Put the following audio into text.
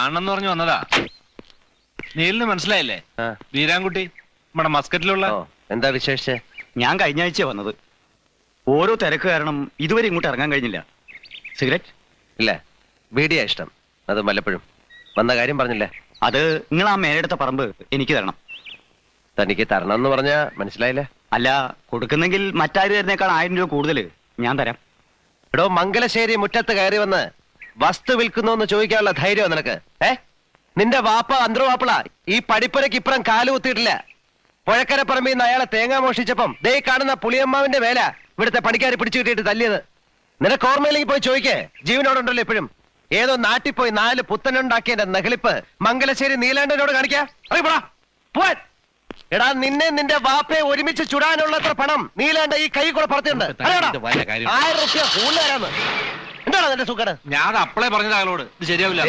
കാണണം പറഞ്ഞു വന്നതാ. നീലിന് മനസ്സിലായില്ലേ? വീരാൻകുട്ടി, നമ്മുടെ മസ്കറ്റിലുള്ള. എന്താ വിശേഷിച്ച്? ഞാൻ കഴിഞ്ഞ ആഴ്ച വന്നത്. ഓരോ തിരക്ക് കാരണം ഇതുവരെ ഇങ്ങോട്ട് ഇറങ്ങാൻ കഴിഞ്ഞില്ല. സിഗരറ്റ് ഇല്ല, ബീഡിയാ ഇഷ്ടം. അത് വല്ലപ്പോഴും. വന്ന കാര്യം പറഞ്ഞില്ലേ? അത് നിങ്ങൾ ആ മേലെടുത്ത പറമ്പ് എനിക്ക് തരണം. തനിക്ക് തരണം എന്ന് പറഞ്ഞാ മനസ്സിലായില്ലേ? അല്ല, കൊടുക്കുന്നെങ്കിൽ മറ്റാര് തരുന്നേക്കാൾ 1000 രൂപ കൂടുതൽ ഞാൻ തരാം. എടോ, മംഗലശ്ശേരി മുറ്റത്ത് കയറി വന്ന് വസ്തു വിൽക്കുന്നു എന്ന് ചോദിക്കാനുള്ള ധൈര്യം നിനക്ക്? നിന്റെ വാപ്പ അന്തർവാപ്പിള ഈ പടിപ്പുരക്ക് ഇപ്പുറം കാലുകുത്തിയിട്ടില്ല. പുഴക്കരപ്പറമ്പിൽ നിന്ന് അയാളെ തേങ്ങ മോഷിച്ചപ്പം ദേ കാണുന്ന പുളിയമ്മാവിന്റെ വേല ഇവിടുത്തെ പണിക്കാരെ പിടിച്ചു കിട്ടിയിട്ട് തല്ലിയത്. നിനക്ക് ഓർമ്മയിലേക്ക് പോയി ചോദിക്കേ. ജീവനോടുണ്ടല്ലോ ഇപ്പോഴും. ഏതോ നാട്ടിൽ പോയി 4 പുത്തനുണ്ടാക്കിയതിന്റെ നെഹളിപ്പ് മംഗലശ്ശേരി നീലാണ്ടനോട് കാണിക്കാ. പോവാൻ. എടാ, നിന്നെ നിന്റെ വാപ്പയെ ഒരുമിച്ച് ചുടാനുള്ളത്ര പണം നീലാണ്ട ഈ കൈ കൂടെ പറത്തിയുണ്ട്. 1000 രൂപ കൂടുതലാരാന്ന്. എന്താണ് അതിന്റെ സുഖം? ഞാൻ അപ്പളേ പറഞ്ഞത് അയാളോട് ഇത് ശരിയാവില്ല.